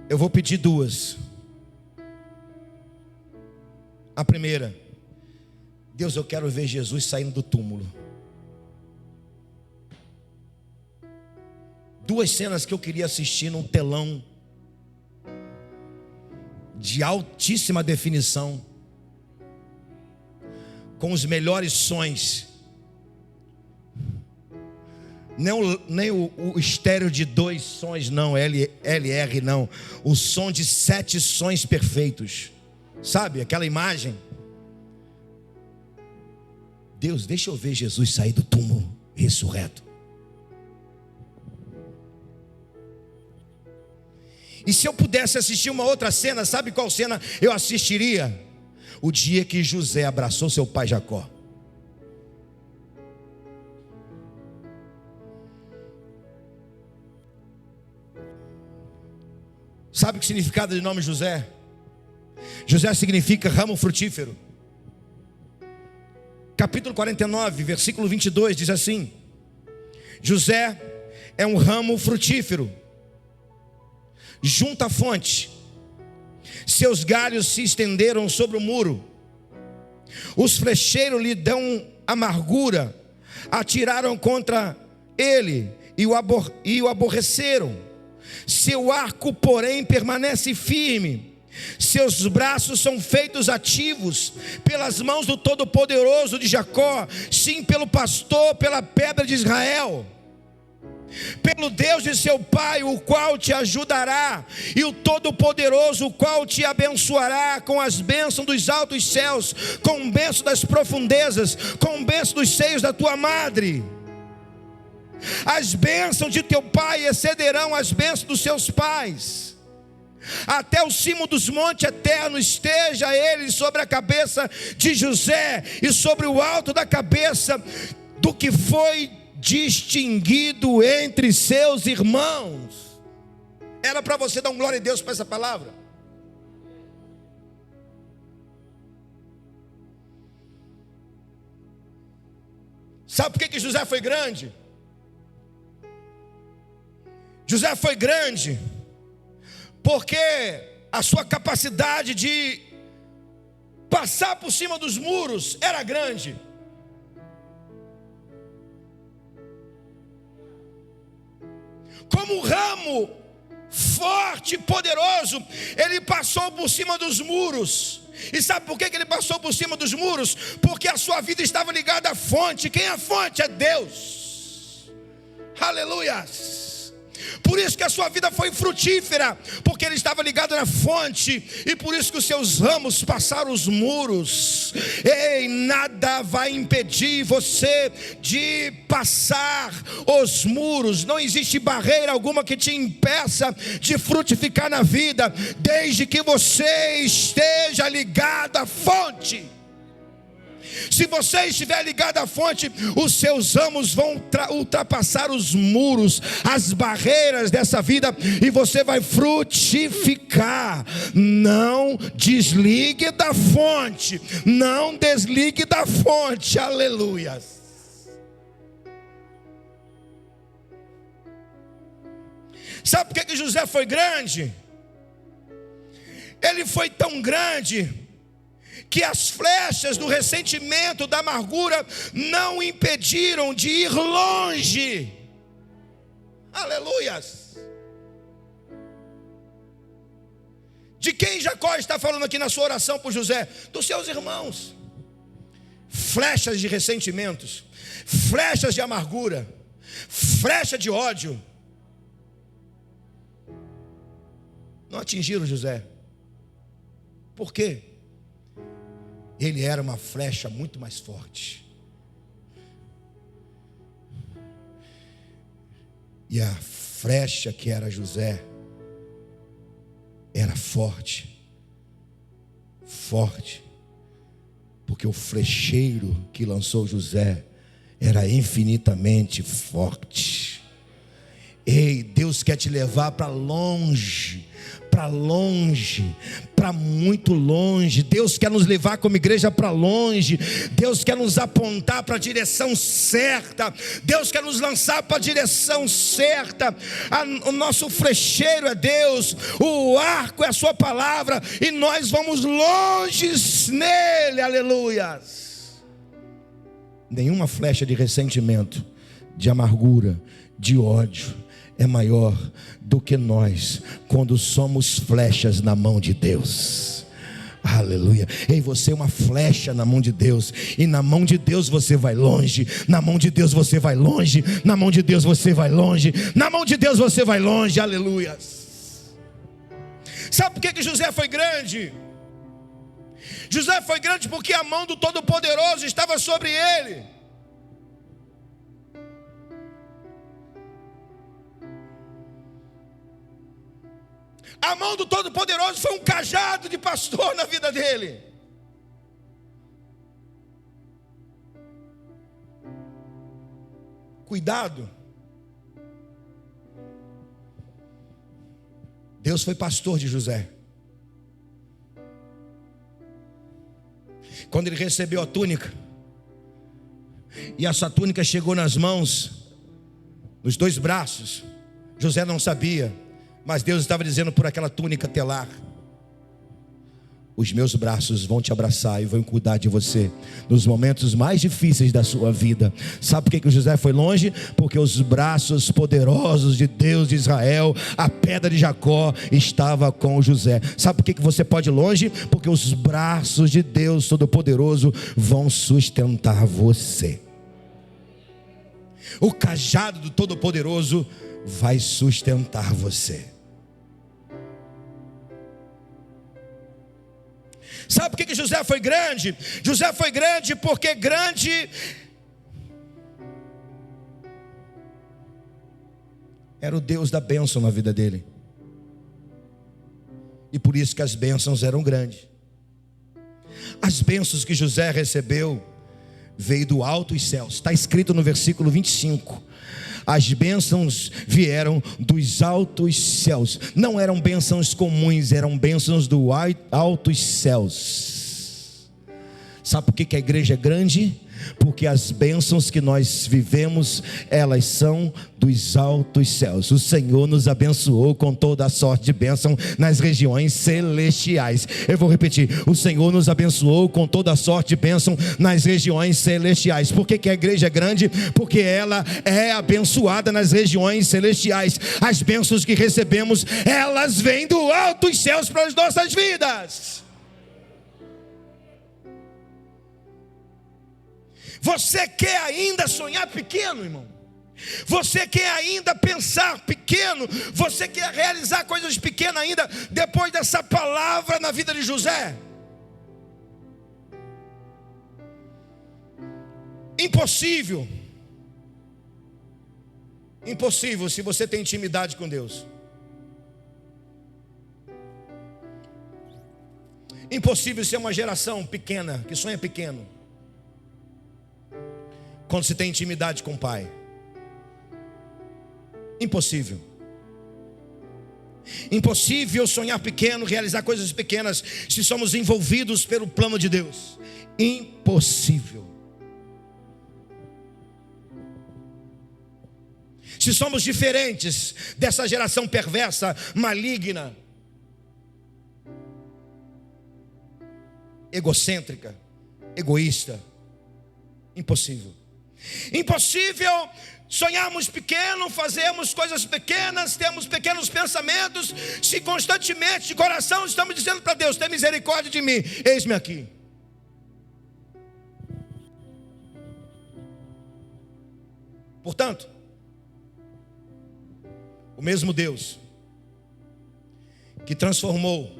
eu vou pedir 2. A primeira, Deus, eu quero ver Jesus saindo do túmulo. 2 cenas que eu queria assistir num telão de altíssima definição, com os melhores sons. Nem o estéreo de 2 sons, não, LR não. O som de 7 sons perfeitos. Sabe, aquela imagem. Deus, deixa eu ver Jesus sair do túmulo, ressurreto. E se eu pudesse assistir uma outra cena, sabe qual cena eu assistiria? O dia que José abraçou seu pai Jacó. Sabe o que significado do nome José? José significa ramo frutífero. Capítulo 49, versículo 22 diz assim: José é um ramo frutífero junto à fonte, seus galhos se estenderam sobre o muro, os flecheiros lhe dão amargura, atiraram contra ele e o aborreceram. Seu arco, porém, permanece firme, seus braços são feitos ativos pelas mãos do Todo-Poderoso de Jacó, sim, pelo pastor, pela pedra de Israel, pelo Deus de seu pai, o qual te ajudará, e o Todo-Poderoso, o qual te abençoará com as bênçãos dos altos céus, com bênção das profundezas, com bênção dos seios da tua madre. As bênçãos de teu pai excederão as bênçãos dos seus pais. Até o cimo dos montes eternos esteja ele sobre a cabeça de José, e sobre o alto da cabeça do que foi distinguido entre seus irmãos. Era para você dar um glória a Deus para essa palavra. Sabe por que José foi grande? José foi grande porque a sua capacidade de passar por cima dos muros era grande. Como um ramo forte e poderoso, ele passou por cima dos muros. E sabe por que ele passou por cima dos muros? Porque a sua vida estava ligada à fonte. Quem é a fonte? É Deus. Aleluia. Por isso que a sua vida foi frutífera, porque ele estava ligado na fonte. E por isso que os seus ramos passaram os muros. Ei, nada vai impedir você de passar os muros. Não existe barreira alguma que te impeça de frutificar na vida, desde que você esteja ligado à fonte. Se você estiver ligado à fonte, os seus ramos vão ultrapassar os muros, as barreiras dessa vida, e você vai frutificar. Não desligue da fonte, não desligue da fonte, aleluia. Sabe por que José foi grande? Ele foi tão grande que as flechas do ressentimento, da amargura, não impediram de ir longe. Aleluias. De quem Jacó está falando aqui na sua oração por José? Dos seus irmãos. Flechas de ressentimentos, flechas de amargura, flecha de ódio, não atingiram José. Por quê? Ele era uma flecha muito mais forte. E a flecha que era José era forte. Forte. Porque o flecheiro que lançou José era infinitamente forte. Ei, Deus quer te levar para longe, para muito longe. Deus quer nos levar como igreja para longe. Deus quer nos apontar para a direção certa. Deus quer nos lançar para a direção certa. O nosso flecheiro é Deus, o arco é a sua palavra, e nós vamos longe nele, aleluia. Nenhuma flecha de ressentimento, de amargura, de ódio é maior do que nós, quando somos flechas na mão de Deus. Aleluia. Ei, você é uma flecha na mão de Deus, e na mão de Deus você vai longe. Na mão de Deus você vai longe. Na mão de Deus você vai longe. Na mão de Deus você vai longe. Aleluia. Sabe por que José foi grande? José foi grande porque a mão do Todo-Poderoso estava sobre ele. A mão do Todo-Poderoso foi um cajado de pastor na vida dele. Cuidado. Deus foi pastor de José. Quando ele recebeu a túnica, e essa túnica chegou nas mãos, nos dois braços, José não sabia, mas Deus estava dizendo por aquela túnica telar: os meus braços vão te abraçar e vão cuidar de você nos momentos mais difíceis da sua vida. Sabe por que José foi longe? Porque os braços poderosos de Deus de Israel, a pedra de Jacó, estava com José. Sabe por que você pode ir longe? Porque os braços de Deus Todo-Poderoso vão sustentar você. O cajado do Todo-Poderoso vai sustentar você. Sabe por que José foi grande? José foi grande porque grande era o Deus da bênção na vida dele. E por isso que as bênçãos eram grandes. As bênçãos que José recebeu veio do alto dos céus. Está escrito no versículo 25: As bênçãos vieram dos altos céus. Não eram bênçãos comuns, eram bênçãos dos altos céus. Sabe por que a igreja é grande? Porque as bênçãos que nós vivemos, elas são dos altos céus. O Senhor nos abençoou com toda a sorte de bênção nas regiões celestiais. Eu vou repetir: o Senhor nos abençoou com toda a sorte de bênção nas regiões celestiais. Por que a igreja é grande? Porque ela é abençoada nas regiões celestiais. As bênçãos que recebemos, elas vêm do altos céus para as nossas vidas. Você quer ainda sonhar pequeno, irmão? Você quer ainda pensar pequeno? Você quer realizar coisas pequenas ainda depois dessa palavra na vida de José? Impossível. Impossível se você tem intimidade com Deus. Impossível ser uma geração pequena, que sonha pequeno, quando se tem intimidade com o Pai. Impossível. Impossível sonhar pequeno, realizar coisas pequenas, se somos envolvidos pelo plano de Deus. Impossível. Se somos diferentes dessa geração perversa, maligna, egocêntrica, egoísta, impossível. Impossível sonharmos pequeno, fazermos coisas pequenas, temos pequenos pensamentos, se constantemente de coração estamos dizendo para Deus: tem misericórdia de mim, eis-me aqui. Portanto, o mesmo Deus que transformou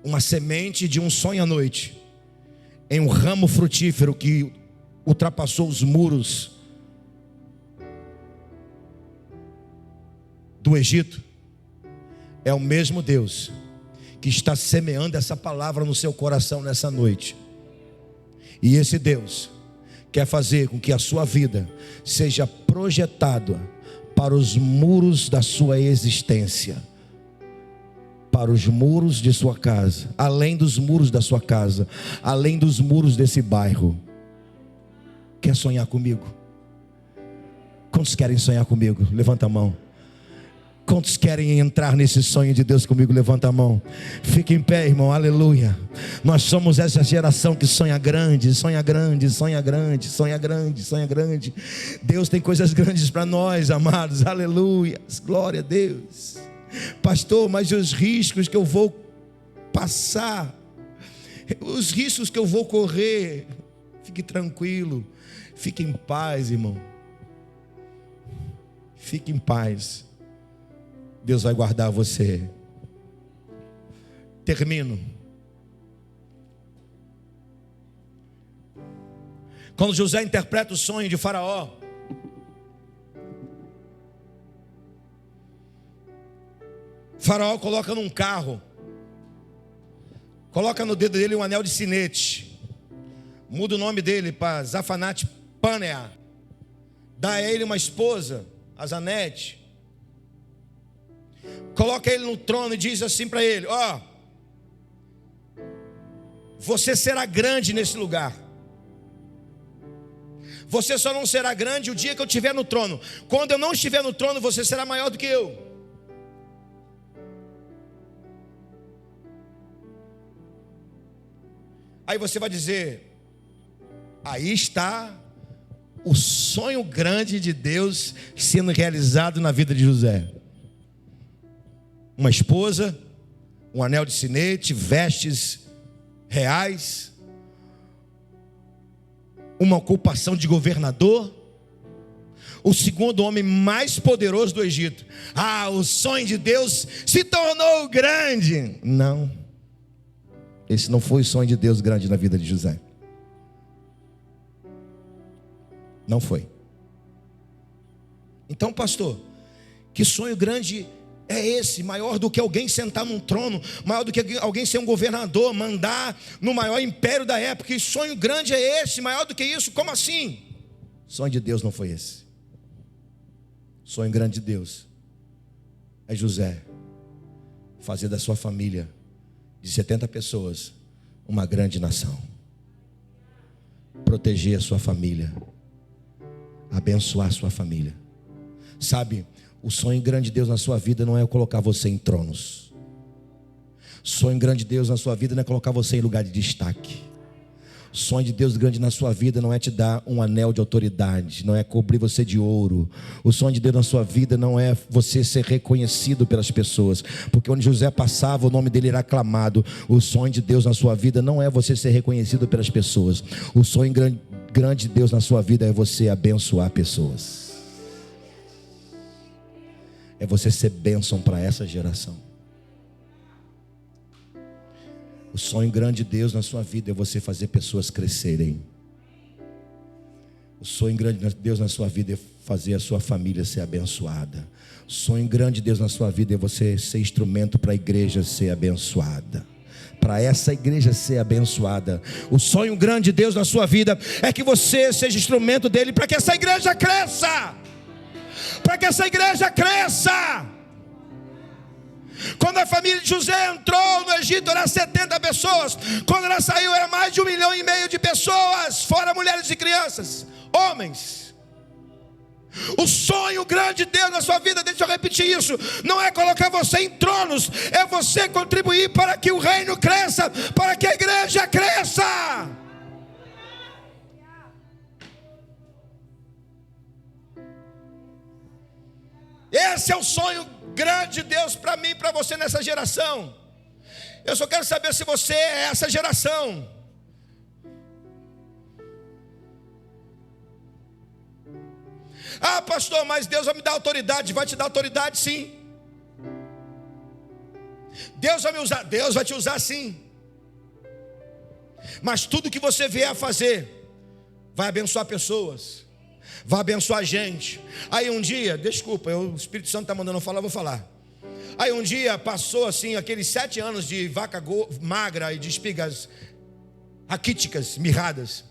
uma semente de um sonho à noite em um ramo frutífero que ultrapassou os muros do Egito, é o mesmo Deus que está semeando essa palavra no seu coração nessa noite. E esse Deus quer fazer com que a sua vida seja projetada para os muros da sua existência, para os muros de sua casa, além dos muros da sua casa, além dos muros desse bairro. Quer sonhar comigo? Quantos querem sonhar comigo? Levanta a mão. Quantos querem entrar nesse sonho de Deus comigo? Levanta a mão. Fique em pé, irmão, aleluia. Nós somos essa geração que sonha grande, sonha grande, sonha grande, sonha grande, sonha grande. Deus tem coisas grandes para nós, amados, aleluia, glória a Deus. Pastor, mas os riscos que eu vou passar, os riscos que eu vou correr, fique tranquilo. Fique em paz, irmão. Fique em paz. Deus vai guardar você. Termino. Quando José interpreta o sonho de Faraó, Faraó coloca num carro, coloca no dedo dele um anel de sinete, muda o nome dele para Zafanate Pânea, dá a ele uma esposa, a Zanete, coloca ele no trono e diz assim para ele: ó, você será grande nesse lugar. Você só não será grande o dia que eu estiver no trono. Quando eu não estiver no trono, você será maior do que eu. Aí você vai dizer: aí está o sonho grande de Deus sendo realizado na vida de José. Uma esposa, um anel de sinete, vestes reais, uma ocupação de governador, o segundo homem mais poderoso do Egito. Ah, o sonho de Deus se tornou grande. Não, esse não foi o sonho de Deus grande na vida de José. Não foi. Então, pastor, que sonho grande é esse? Maior do que alguém sentar num trono, maior do que alguém ser um governador, mandar no maior império da época. Que sonho grande é esse? Maior do que isso? Como assim? O sonho de Deus não foi esse. sonho grande de Deus é José fazer da sua família de 70 pessoas uma grande nação, proteger a sua família, abençoar a sua família. Sabe, o sonho grande de Deus na sua vida não é colocar você em tronos. Sonho grande de Deus na sua vida não é colocar você em lugar de destaque. Sonho de Deus grande na sua vida não é te dar um anel de autoridade, não é cobrir você de ouro. O sonho de Deus na sua vida não é você ser reconhecido pelas pessoas, porque onde José passava o nome dele era aclamado. O sonho de Deus na sua vida não é você ser reconhecido pelas pessoas. O sonho grande de Deus na sua vida é você abençoar pessoas, é você ser bênção para essa geração. O sonho grande de Deus na sua vida é você fazer pessoas crescerem. O sonho grande de Deus na sua vida é fazer a sua família ser abençoada. O sonho grande de Deus na sua vida é você ser instrumento para a igreja ser abençoada, para essa igreja ser abençoada. O sonho grande de Deus na sua vida é que você seja instrumento dele para que essa igreja cresça. Para que essa igreja cresça. Quando a família de José entrou no Egito, eram 70 pessoas. Quando ela saiu, era mais de 1,5 milhão de pessoas, fora mulheres e crianças, homens. O sonho grande de Deus na sua vida, deixa eu repetir isso, não é colocar você em tronos, é você contribuir para que o reino cresça, para que a igreja cresça. Esse é o sonho grande de Deus para mim e para você nessa geração. Eu só quero saber se você é essa geração. Ah, pastor, mas Deus vai me dar autoridade. Vai te dar autoridade, sim. Deus vai me usar. Deus vai te usar, sim. Mas tudo que você vier a fazer vai abençoar pessoas, vai abençoar gente. Aí um dia, desculpa, o Espírito Santo está mandando eu falar, eu vou falar. Aí um dia passou assim, aqueles 7 anos de vaca magra e de espigas raquíticas, mirradas.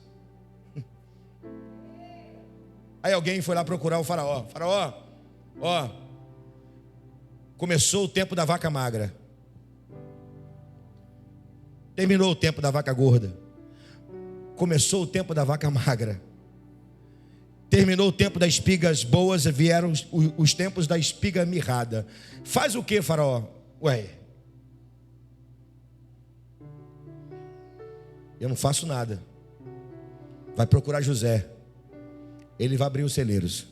Aí alguém foi lá procurar o faraó. Faraó, ó, começou o tempo da vaca magra, terminou o tempo da vaca gorda, começou o tempo da vaca magra, terminou o tempo das espigas boas, vieram os tempos da espiga mirrada. Faz o que, faraó? Ué, eu não faço nada. Vai procurar José, ele vai abrir os celeiros.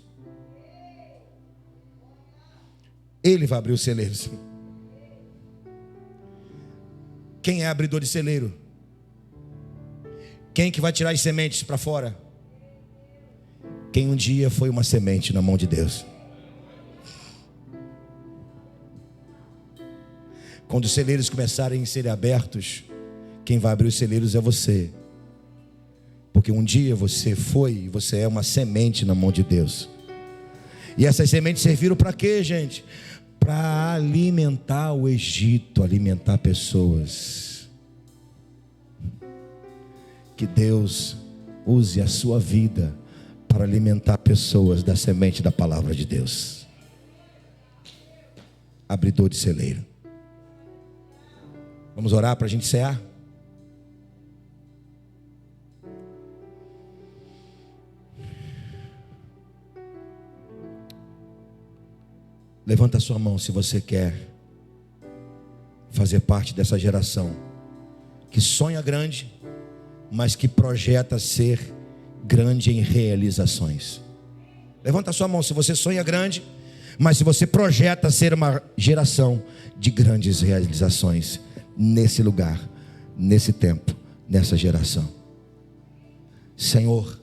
Ele vai abrir os celeiros. Quem é abridor de celeiro? Quem que vai tirar as sementes para fora? Quem um dia foi uma semente na mão de Deus. Quando os celeiros começarem a ser abertos, quem vai abrir os celeiros é você. Porque um dia você é uma semente na mão de Deus. E essas sementes serviram para quê, gente? Para alimentar o Egito, alimentar pessoas. Que Deus use a sua vida para alimentar pessoas da semente da palavra de Deus. Abridor de celeiro. Vamos orar para a gente encerrar? Levanta a sua mão se você quer fazer parte dessa geração que sonha grande, mas que projeta ser grande em realizações. Levanta a sua mão se você sonha grande, mas se você projeta ser uma geração de grandes realizações nesse lugar, nesse tempo, nessa geração. Senhor,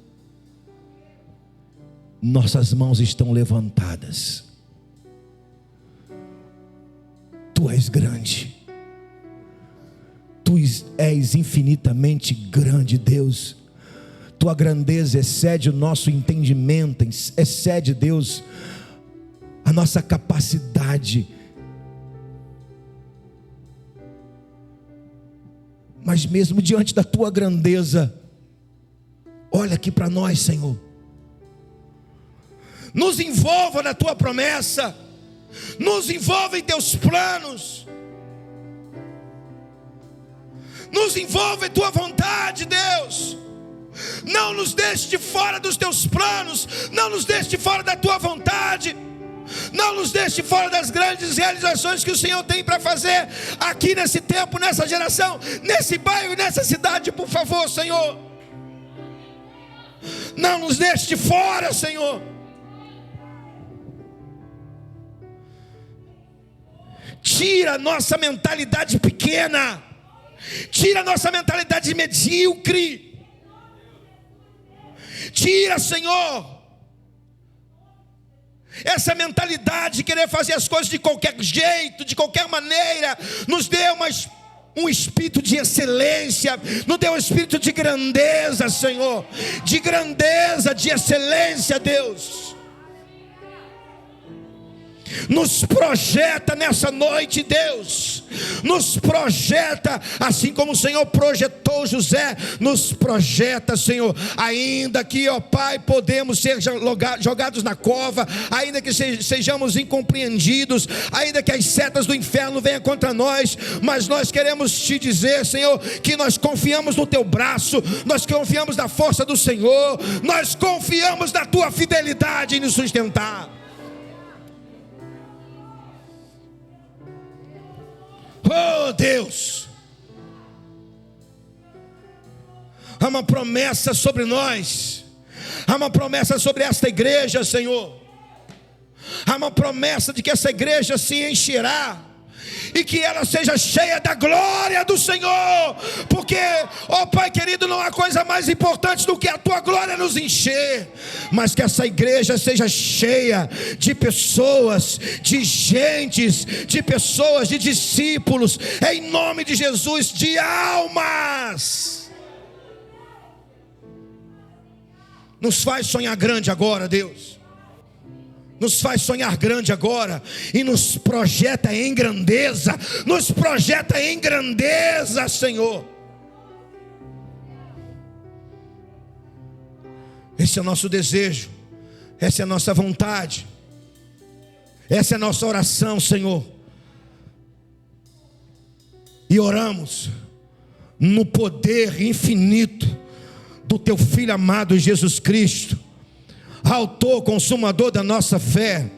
nossas mãos estão levantadas. Tu és grande. Tu és infinitamente grande, Deus. Tua grandeza excede o nosso entendimento, excede, Deus, a nossa capacidade. Mas mesmo diante da tua grandeza, olha aqui para nós, Senhor. Nos envolva na tua promessa, nos envolva em teus planos, nos envolva em tua vontade, Deus. Não nos deixe de fora dos teus planos, não nos deixe de fora da tua vontade, não nos deixe de fora das grandes realizações que o Senhor tem para fazer aqui nesse tempo, nessa geração, nesse bairro, nessa cidade, por favor, Senhor. Não nos deixe de fora, Senhor. Tira a nossa mentalidade pequena, tira a nossa mentalidade medíocre, tira, Senhor, essa mentalidade de querer fazer as coisas de qualquer jeito, de qualquer maneira. Nos dê um espírito de excelência, nos dê um espírito de grandeza, Senhor, de grandeza, de excelência, Deus. Nos projeta nessa noite, Deus. Nos projeta, assim como o Senhor projetou José. Nos projeta, Senhor. Ainda que, ó Pai, podemos ser jogados na cova, ainda que sejamos incompreendidos, ainda que as setas do inferno venham contra nós, mas nós queremos te dizer, Senhor, que nós confiamos no teu braço, nós confiamos na força do Senhor, nós confiamos na tua fidelidade em nos sustentar. Oh Deus, há uma promessa sobre nós, há uma promessa sobre esta igreja, Senhor. Há uma promessa de que essa igreja se encherá e que ela seja cheia da glória do Senhor, porque, ó Pai querido, não há coisa mais importante do que a tua glória nos encher, mas que essa igreja seja cheia de pessoas, de gentes, de pessoas, de discípulos, em nome de Jesus, de almas. Nos faz sonhar grande agora, Deus. Nos faz sonhar grande agora e nos projeta em grandeza. Nos projeta em grandeza, Senhor. Esse é o nosso desejo, essa é a nossa vontade, essa é a nossa oração, Senhor. E oramos no poder infinito do teu Filho amado Jesus Cristo, autor, consumador da nossa fé,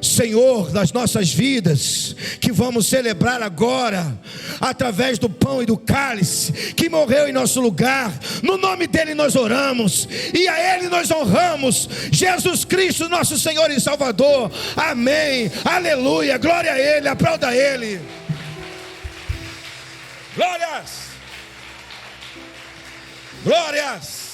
Senhor das nossas vidas, que vamos celebrar agora, através do pão e do cálice, que morreu em nosso lugar. No nome dele nós oramos, e a ele nós honramos, Jesus Cristo, nosso Senhor e Salvador. Amém, aleluia, glória a ele, aplauda ele. Glórias, glórias.